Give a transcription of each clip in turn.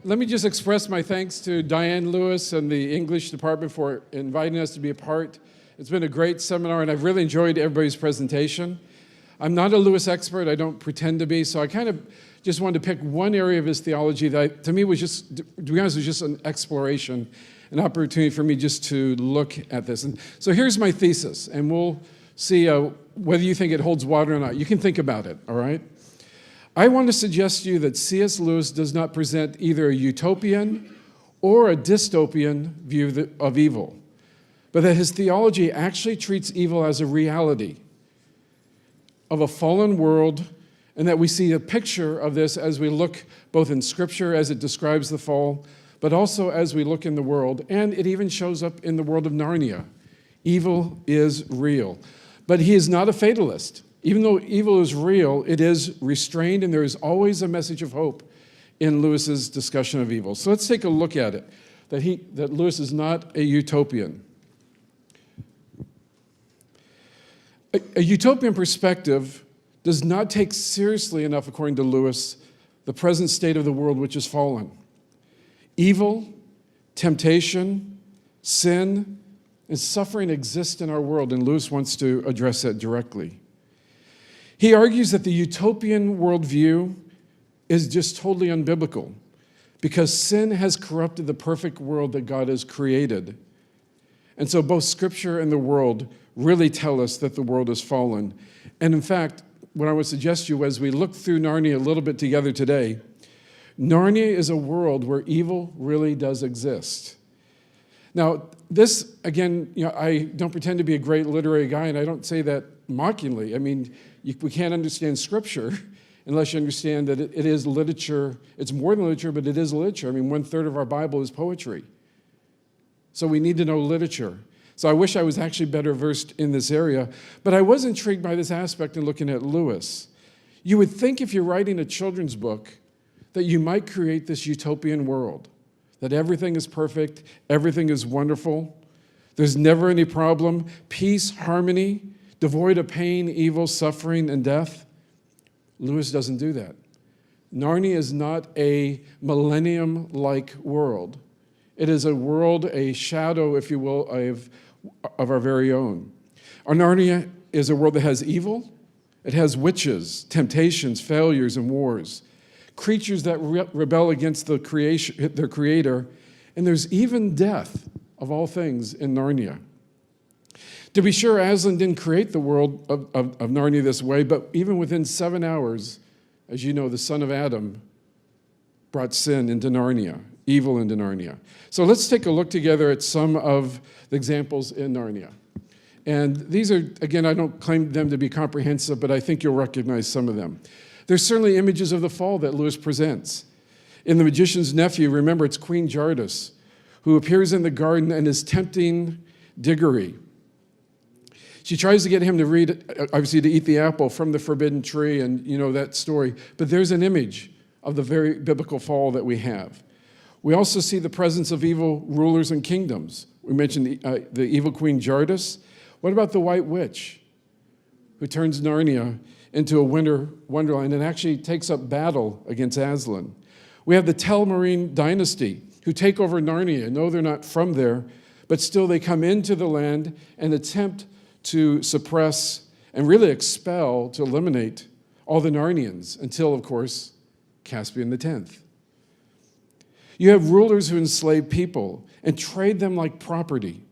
Let me just express my thanks to Diane Lewis and the English department for inviting us to be a part. It's been a great seminar, and I've really enjoyed everybody's presentation. I'm not a Lewis expert. I don't pretend to be, so I kind of just wanted to pick one area of his theology that, to me, was just, to be honest, was just an exploration, an opportunity for me just to look at this. And so here's my thesis, and we'll see whether you think it holds water or not. You can think about it, all right? I want to suggest to you that C.S. Lewis does not present either a utopian or a dystopian view of evil, but that his theology actually treats evil as a reality of a fallen world, and that we see a picture of this as we look both in Scripture as it describes the fall, but also as we look in the world, and it even shows up in the world of Narnia. Evil is real. But he is not a fatalist. Even though evil is real, it is restrained, and there is always a message of hope in Lewis's discussion of evil. So let's take a look at it, that Lewis is not a utopian. A utopian perspective does not take seriously enough, according to Lewis, the present state of the world which is fallen. Evil, temptation, sin, and suffering exist in our world, and Lewis wants to address that directly. He argues that the utopian worldview is just totally unbiblical because sin has corrupted the perfect world that God has created. And so both Scripture and the world really tell us that the world is fallen. And in fact, what I would suggest to you as we look through Narnia a little bit together today, Narnia is a world where evil really does exist. Now, this, again, I don't pretend to be a great literary guy, and I don't say that mockingly. I mean, we can't understand Scripture unless you understand that it is literature. It's more than literature, but it is literature. I mean, 1/3 of our Bible is poetry. So we need to know literature. So I wish I was actually better versed in this area, but I was intrigued by this aspect in looking at Lewis. You would think if you're writing a children's book that you might create this utopian world, that everything is perfect, everything is wonderful, there's never any problem, peace, harmony, devoid of pain, evil, suffering, and death. Lewis doesn't do that. Narnia is not a millennium-like world. It is a world, a shadow, if you will, of our very own. Our Narnia is a world that has evil. It has witches, temptations, failures, and wars. Creatures that rebel against their creator. And there's even death, of all things, in Narnia. To be sure, Aslan didn't create the world of Narnia this way, but even within 7 hours, as you know, the son of Adam brought sin into Narnia, evil into Narnia. So let's take a look together at some of the examples in Narnia. And these are, again, I don't claim them to be comprehensive, but I think you'll recognize some of them. There's certainly images of the fall that Lewis presents. In The Magician's Nephew, remember, it's Queen Jardis, who appears in the garden and is tempting Diggory. She tries to get him to obviously to eat the apple from the forbidden tree, and you know that story. But there's an image of the very biblical fall that we have. We also see the presence of evil rulers and kingdoms. We mentioned the evil Queen Jardis. What about the White Witch, who turns Narnia into a winter wonderland and actually takes up battle against Aslan? We have the Telmarine dynasty, who take over Narnia. No, they're not from there, but still they come into the land and attempt to suppress and really expel, to eliminate all the Narnians until, of course, Caspian X. You have rulers who enslave people and trade them like property.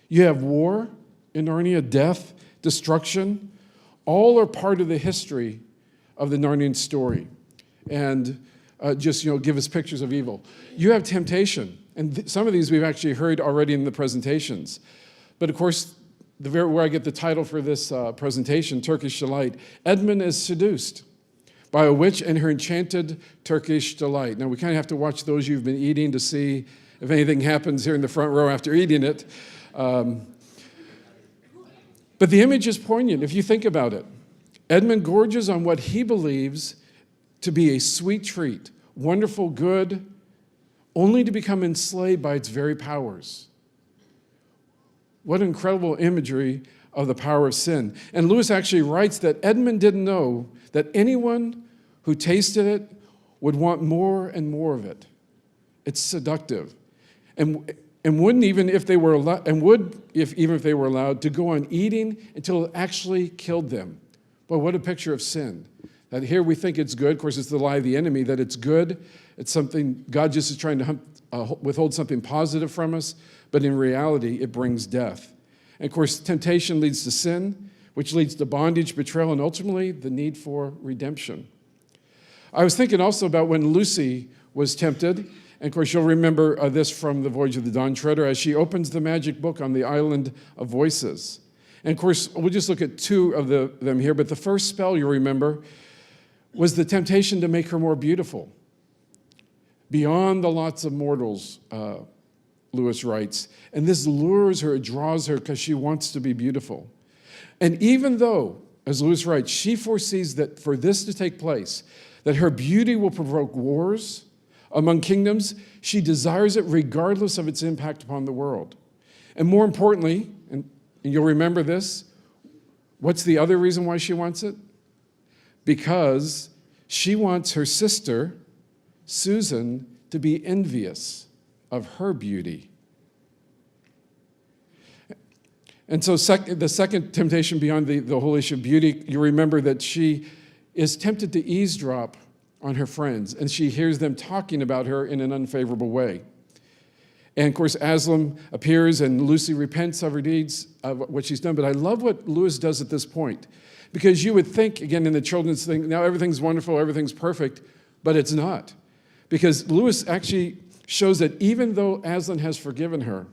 You have war in Narnia, death, destruction. All are part of the history of the Narnian story. And just give us pictures of evil. You have temptation. And some of these we've actually heard already in the presentations. But of course, where I get the title for this presentation, Turkish Delight, Edmund is seduced by a witch and her enchanted Turkish delight. Now, we kind of have to watch those you've been eating to see if anything happens here in the front row after eating it. But the image is poignant if you think about it. Edmund gorges on what he believes to be a sweet treat, wonderful, good, only to become enslaved by its very powers. What incredible imagery of the power of sin. And Lewis actually writes that Edmund didn't know that anyone who tasted it would want more and more of it. It's seductive. And wouldn't even if they were allowed, and would even if they were allowed to go on eating until it actually killed them. But what a picture of sin. That here we think it's good. Of course, it's the lie of the enemy that it's good. It's something, God just is trying to withhold something positive from us. But in reality, it brings death. And of course, temptation leads to sin, which leads to bondage, betrayal, and ultimately the need for redemption. I was thinking also about when Lucy was tempted. And of course, you'll remember this from the Voyage of the Dawn Treader as she opens the magic book on the island of voices. And of course, we'll just look at two of them here. But the first spell, you'll remember, was the temptation to make her more beautiful. Beyond the lots of mortals, Lewis writes. And this lures her, it draws her because she wants to be beautiful. And even though, as Lewis writes, she foresees that for this to take place, that her beauty will provoke wars among kingdoms, she desires it regardless of its impact upon the world. And more importantly, and you'll remember this, what's the other reason why she wants it? Because she wants her sister, Susan, to be envious of her beauty. And so the second temptation beyond the whole issue of beauty, you remember that she is tempted to eavesdrop on her friends, and she hears them talking about her in an unfavorable way. And of course, Aslan appears, and Lucy repents of her deeds, of what she's done. But I love what Lewis does at this point, because you would think, again, in the children's thing, now everything's wonderful, everything's perfect, but it's not. Because Lewis actually shows that even though Aslan has forgiven her,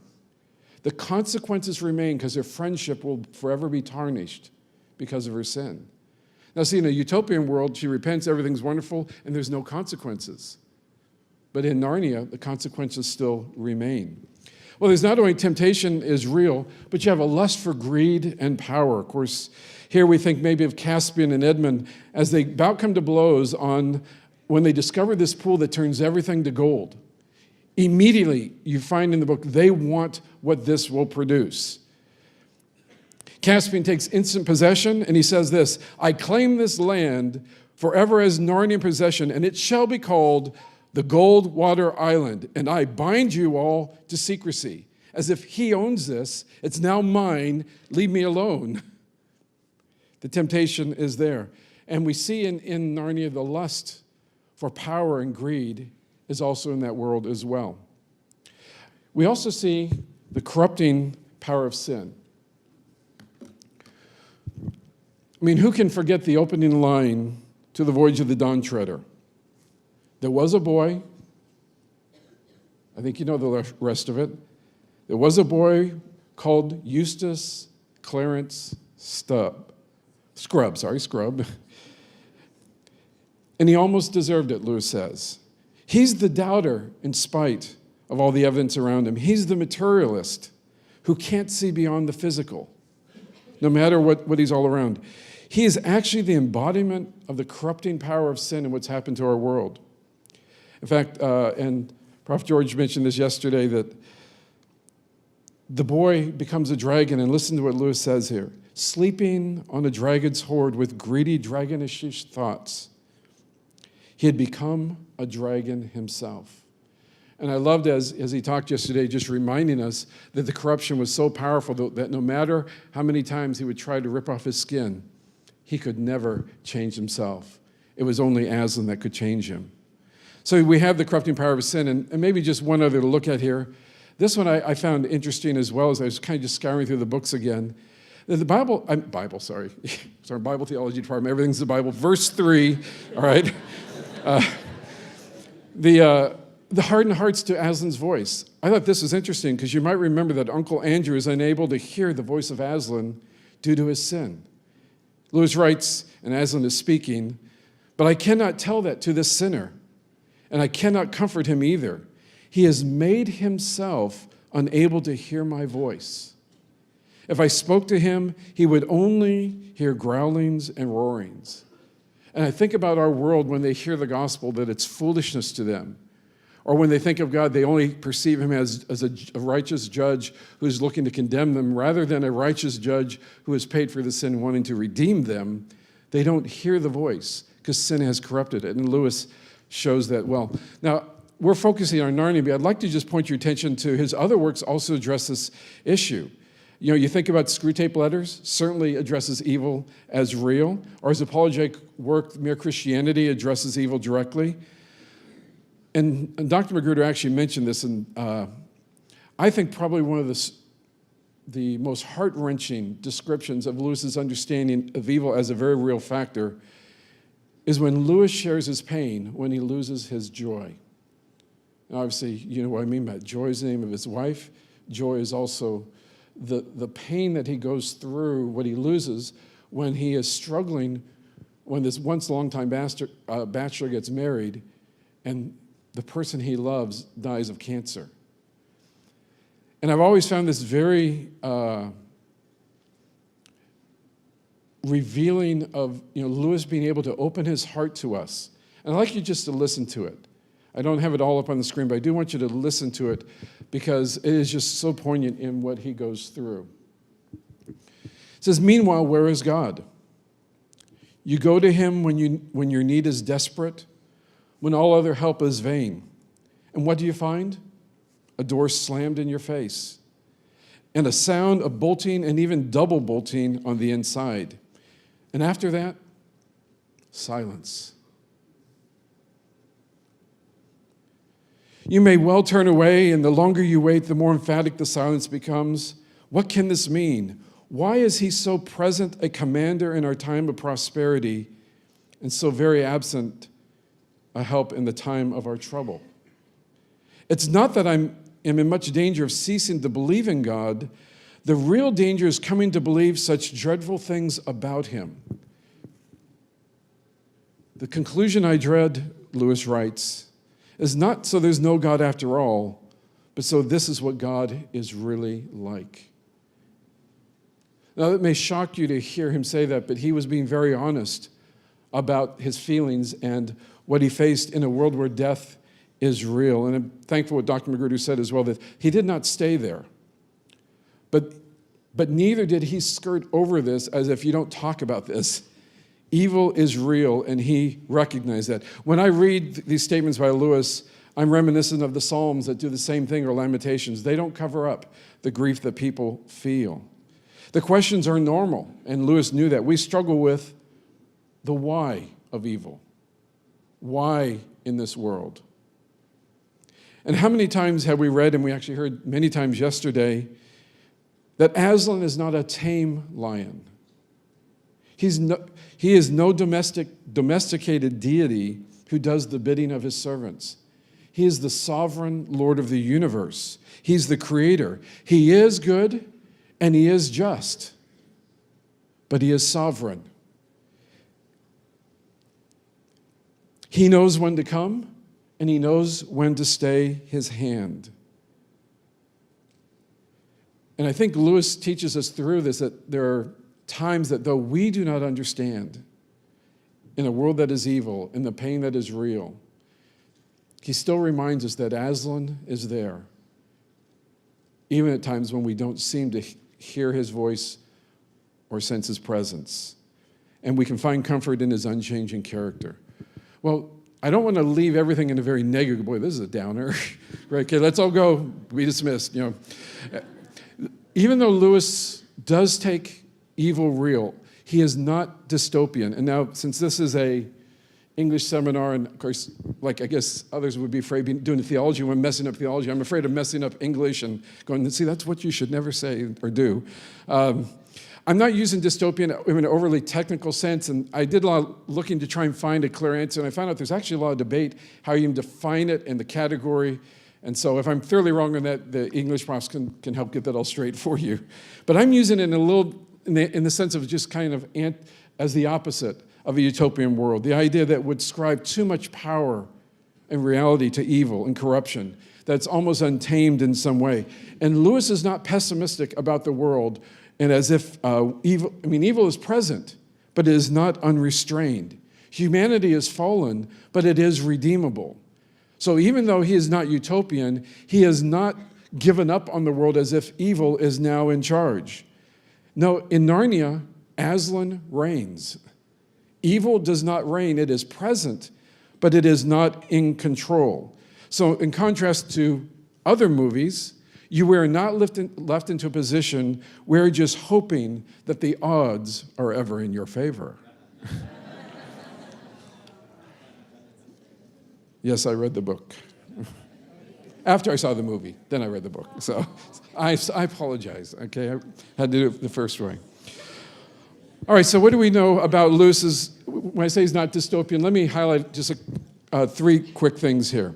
the consequences remain because their friendship will forever be tarnished because of her sin. Now, see, in a utopian world, she repents, everything's wonderful, and there's no consequences. But in Narnia, the consequences still remain. Well, there's not only temptation is real, but you have a lust for greed and power. Of course, here we think maybe of Caspian and Edmund as they about come to blows on when they discover this pool that turns everything to gold. Immediately, you find in the book, they want what this will produce. Caspian takes instant possession, and he says this, I claim this land forever as Narnian possession, and it shall be called the Gold Water Island, and I bind you all to secrecy. As if he owns this, it's now mine, leave me alone. The temptation is there. And we see in Narnia the lust for power and greed is also in that world as well. We also see the corrupting power of sin. I mean, who can forget the opening line to the Voyage of the Dawn Treader? There was a boy, I think you know the rest of it. There was a boy called Eustace Clarence Scrub. And he almost deserved it, Lewis says. He's the doubter in spite of all the evidence around him. He's the materialist who can't see beyond the physical, no matter what he's all around. He is actually the embodiment of the corrupting power of sin and what's happened to our world. In fact, and Prof. George mentioned this yesterday, that the boy becomes a dragon, and listen to what Lewis says here. Sleeping on a dragon's hoard with greedy, dragonish thoughts, he had become a dragon himself. And I loved as he talked yesterday, just reminding us that the corruption was so powerful that no matter how many times he would try to rip off his skin, he could never change himself. It was only Aslan that could change him. So we have the corrupting power of sin, and maybe just one other to look at here. This one I found interesting as well, as I was kind of just scouring through the books again. The Bible Theology Department, everything's the Bible. Verse 3, all right. The hardened hearts to Aslan's voice. I thought this was interesting because you might remember that Uncle Andrew is unable to hear the voice of Aslan due to his sin. Lewis writes, and Aslan is speaking, but I cannot tell that to this sinner, and I cannot comfort him either. He has made himself unable to hear my voice. If I spoke to him, he would only hear growlings and roarings. And I think about our world when they hear the gospel, that it's foolishness to them. Or when they think of God, they only perceive him as a righteous judge who's looking to condemn them, rather than a righteous judge who has paid for the sin, wanting to redeem them. They don't hear the voice because sin has corrupted it. And Lewis shows that well. Now, we're focusing on Narnia, but I'd like to just point your attention to his other works also address this issue. You know, you think about Screwtape Letters, certainly addresses evil as real, or his apologetic work, Mere Christianity, addresses evil directly. And Dr. Magruder actually mentioned this, and I think probably one of the most heart-wrenching descriptions of Lewis's understanding of evil as a very real factor is when Lewis shares his pain when he loses his joy. And obviously, you know what I mean by that. Joy is the name of his wife. Joy is also the pain that he goes through, what he loses when he is struggling, when this once longtime bachelor gets married and the person he loves dies of cancer. And I've always found this very revealing of Lewis being able to open his heart to us. And I'd like you just to listen to it. I don't have it all up on the screen, but I do want you to listen to it because it is just so poignant in what he goes through. It says, "Meanwhile, where is God? You go to him when your need is desperate, when all other help is vain. And what do you find? A door slammed in your face, and a sound of bolting and even double bolting on the inside. And after that, silence. You may well turn away, and the longer you wait, the more emphatic the silence becomes. What can this mean? Why is he so present, a commander in our time of prosperity, and so very absent a help in the time of our trouble? It's not that I'm in much danger of ceasing to believe in God. The real danger is coming to believe such dreadful things about him. The conclusion I dread," Lewis writes, "is not so there's no God after all, but so this is what God is really like." Now, it may shock you to hear him say that, but he was being very honest about his feelings and what he faced in a world where death is real. And I'm thankful what Dr. Magruder said as well, that he did not stay there. But neither did he skirt over this as if you don't talk about this. Evil is real, and he recognized that. When I read these statements by Lewis, I'm reminiscent of the Psalms that do the same thing, or Lamentations. They don't cover up the grief that people feel. The questions are normal, and Lewis knew that. We struggle with the why of evil. Why in this world? And how many times have we read, and we actually heard many times yesterday, that Aslan is not a tame lion. He is no domesticated deity who does the bidding of his servants. He is the sovereign Lord of the universe. He's the creator. He is good and he is just, but he is sovereign. He knows when to come and he knows when to stay his hand. And I think Lewis teaches us through this that there are times that though we do not understand, in a world that is evil, in the pain that is real, he still reminds us that Aslan is there, even at times when we don't seem to hear his voice or sense his presence. And we can find comfort in his unchanging character. Well, I don't want to leave everything in a very negative, boy, this is a downer. Right, okay, let's all go, be dismissed, Even though Lewis does take evil real, he is not dystopian. And now, since this is a English seminar, and of course, like I guess others would be afraid of doing theology when messing up theology, I'm afraid of messing up English and going, see, that's what you should never say or do. I'm not using dystopian in an overly technical sense, and I did a lot of looking to try and find a clear answer, and I found out there's actually a lot of debate how you define it in the category. And so if I'm thoroughly wrong on that, the English profs can help get that all straight for you. But I'm using it in the sense of just kind of as the opposite of a utopian world, the idea that would ascribe too much power and reality to evil and corruption, that's almost untamed in some way. And Lewis is not pessimistic about the world, and as if evil is present, but it is not unrestrained. Humanity is fallen, but it is redeemable. So even though he is not utopian, he has not given up on the world as if evil is now in charge. No, in Narnia, Aslan reigns. Evil does not reign. It is present, but it is not in control. So in contrast to other movies, you are not left into a position where you're just hoping that the odds are ever in your favor. Yes, I read the book. After I saw the movie, then I read the book. So I apologize, okay? I had to do it the first way. All right, so what do we know about Lewis's, when I say he's not dystopian, let me highlight just three quick things here.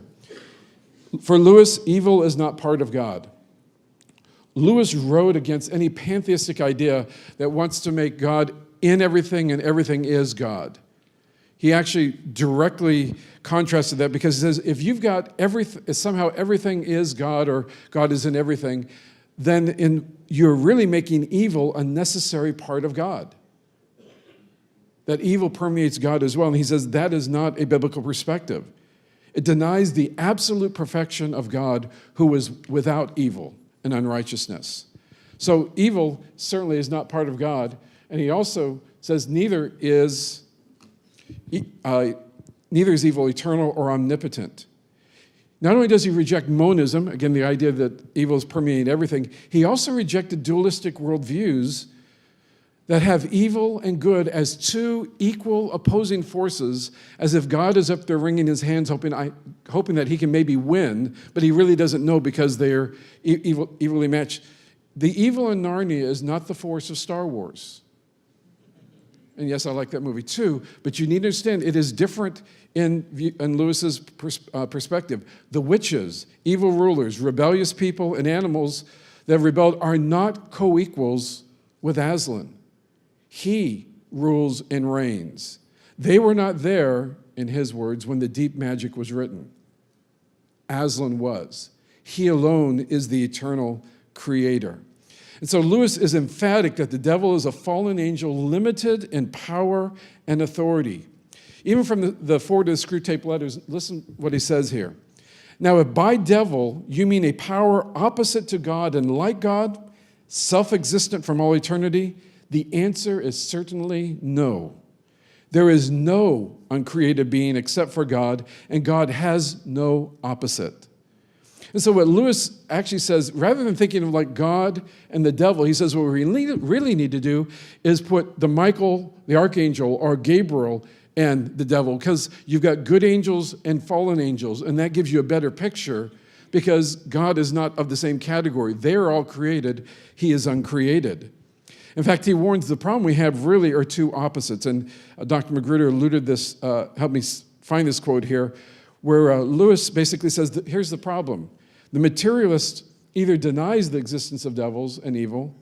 For Lewis, evil is not part of God. Lewis wrote against any pantheistic idea that wants to make God in everything and everything is God. He actually directly contrasted that because he says, if you've got somehow everything is God or God is in everything, then you're really making evil a necessary part of God. That evil permeates God as well. And he says that is not a biblical perspective. It denies the absolute perfection of God who was without evil and unrighteousness. So evil certainly is not part of God. And he also says neither is evil eternal or omnipotent. Not only does he reject monism, again, the idea that evil is permeating everything, he also rejected dualistic worldviews that have evil and good as two equal opposing forces, as if God is up there wringing his hands, hoping that he can maybe win, but he really doesn't know because they're evilly matched. The evil in Narnia is not the force of Star Wars. And yes, I like that movie too, but you need to understand it is different in Lewis's perspective. The witches, evil rulers, rebellious people, and animals that rebelled are not co-equals with Aslan. He rules and reigns. They were not there, in his words, when the deep magic was written. Aslan was. He alone is the eternal creator. And so Lewis is emphatic that the devil is a fallen angel limited in power and authority. Even from the forward of the screw tape letters, listen what he says here. Now, if by devil you mean a power opposite to God and like God, self-existent from all eternity, the answer is certainly no. There is no uncreated being except for God, and God has no opposite. And so what Lewis actually says, rather than thinking of like God and the devil, he says what we really need to do is put the Michael, the archangel, or Gabriel and the devil, because you've got good angels and fallen angels, and that gives you a better picture because God is not of the same category. They're all created. He is uncreated. In fact, he warns the problem we have really are two opposites. And Dr. Magruder alluded this, helped me find this quote here, where Lewis basically says that here's the problem. The materialist either denies the existence of devils and evil,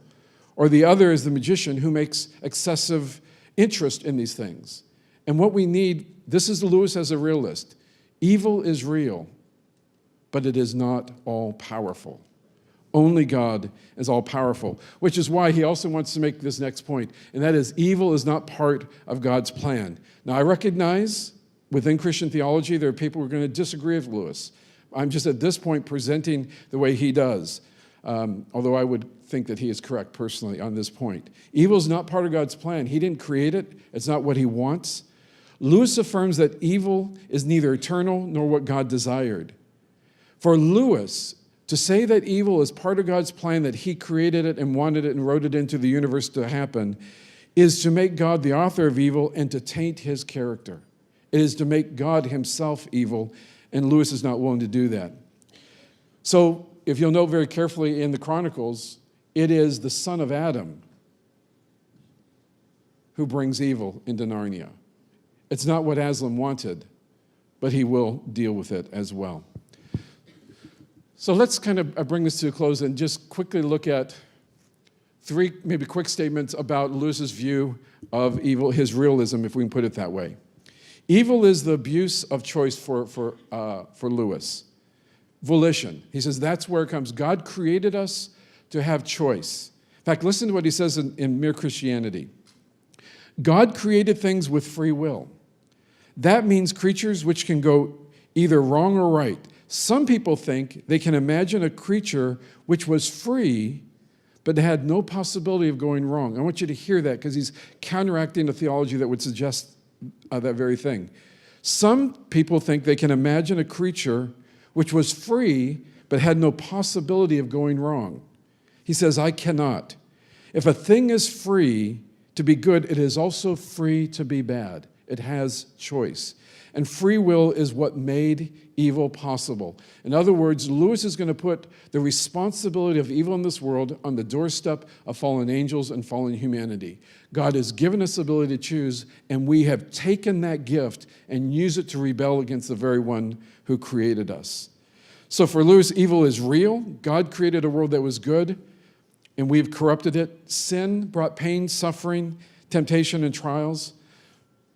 or the other is the magician who makes excessive interest in these things. And what we need, this is Lewis as a realist. Evil is real, but it is not all-powerful. Only God is all-powerful, which is why he also wants to make this next point, and that is evil is not part of God's plan. Now, I recognize within Christian theology there are people who are going to disagree with Lewis. I'm just at this point presenting the way he does, although I would think that he is correct personally on this point. Evil is not part of God's plan. He didn't create it. It's not what he wants. Lewis affirms that evil is neither eternal nor what God desired. For Lewis, to say that evil is part of God's plan, that he created it and wanted it and wrote it into the universe to happen, is to make God the author of evil and to taint his character. It is to make God himself evil, and Lewis is not willing to do that. So, if you'll note very carefully in the Chronicles, it is the son of Adam who brings evil into Narnia. It's not what Aslan wanted, but he will deal with it as well. So let's kind of bring this to a close and just quickly look at three maybe quick statements about Lewis's view of evil, his realism, if we can put it that way. Evil is the abuse of choice for Lewis. Volition. He says that's where it comes. God created us to have choice. In fact, listen to what he says in Mere Christianity. God created things with free will. That means creatures which can go either wrong or right. Some people think they can imagine a creature which was free but had no possibility of going wrong. I want you to hear that because he's counteracting a theology that would suggest that very thing. Some people think they can imagine a creature which was free but had no possibility of going wrong. He says, I cannot. If a thing is free to be good, it is also free to be bad. It has choice. And free will is what made evil possible. In other words, Lewis is going to put the responsibility of evil in this world on the doorstep of fallen angels and fallen humanity. God has given us the ability to choose, and we have taken that gift and used it to rebel against the very one who created us. So for Lewis, evil is real. God created a world that was good, and we've corrupted it. Sin brought pain, suffering, temptation, and trials.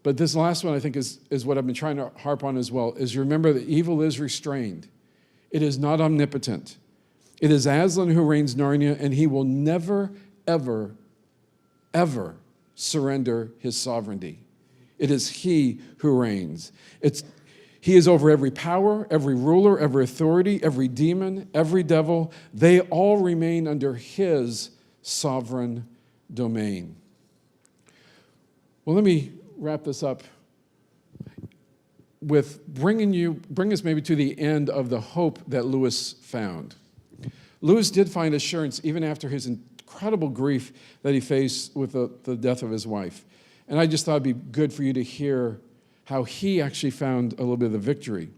But this last one, I think, is what I've been trying to harp on as well, is remember that evil is restrained. It is not omnipotent. It is Aslan who reigns Narnia, and he will never, ever, ever surrender his sovereignty. It is he who reigns. He is over every power, every ruler, every authority, every demon, every devil. They all remain under his sovereign domain. Well, let me wrap this up with bring us maybe to the end of the hope that Lewis found. Lewis did find assurance even after his incredible grief that he faced with the death of his wife. And I just thought it'd be good for you to hear how he actually found a little bit of the victory.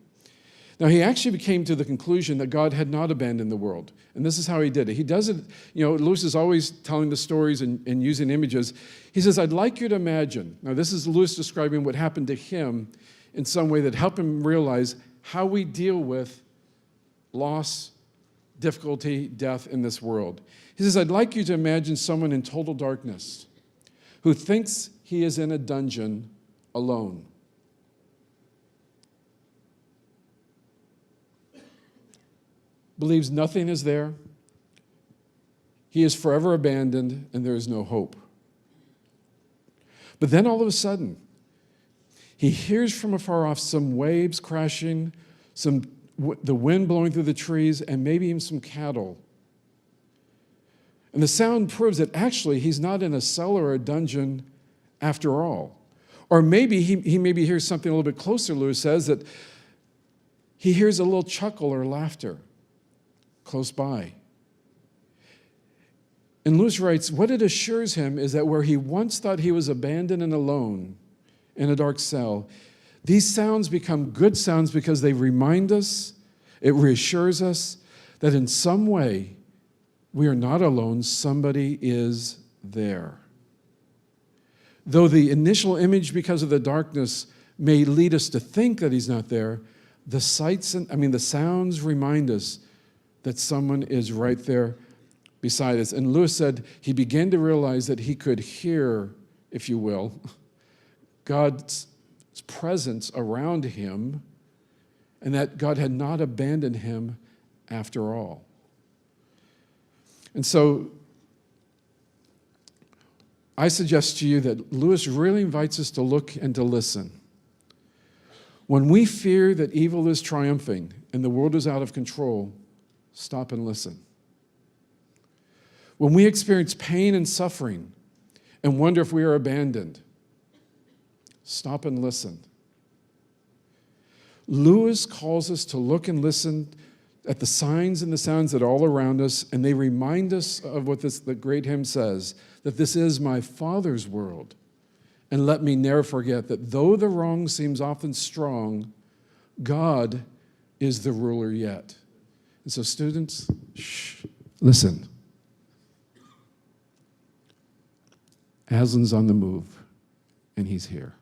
Now, he actually came to the conclusion that God had not abandoned the world. And this is how he did it. He does it, Lewis is always telling the stories and using images. He says, I'd like you to imagine. Now, this is Lewis describing what happened to him in some way that helped him realize how we deal with loss, difficulty, death in this world. He says, I'd like you to imagine someone in total darkness who thinks he is in a dungeon alone. Believes nothing is there. He is forever abandoned, and there is no hope. But then all of a sudden, he hears from afar off some waves crashing, the wind blowing through the trees, and maybe even some cattle. And the sound proves that actually he's not in a cellar or a dungeon after all. Or maybe he maybe hears something a little bit closer, Lewis says, that he hears a little chuckle or laughter close by. And Lewis writes, what it assures him is that where he once thought he was abandoned and alone in a dark cell, these sounds become good sounds because they remind us, it reassures us that in some way we are not alone, somebody is there. Though the initial image because of the darkness may lead us to think that he's not there, the sounds remind us that someone is right there beside us. And Lewis said he began to realize that he could hear, if you will, God's presence around him, and that God had not abandoned him after all. And so I suggest to you that Lewis really invites us to look and to listen. When we fear that evil is triumphing and the world is out of control, stop and listen. When we experience pain and suffering and wonder if we are abandoned, stop and listen. Lewis calls us to look and listen at the signs and the sounds that are all around us, and they remind us of what the great hymn says, that this is my Father's world. And let me never forget that though the wrong seems often strong, God is the ruler yet. And so students, listen. Aslan's on the move, and he's here.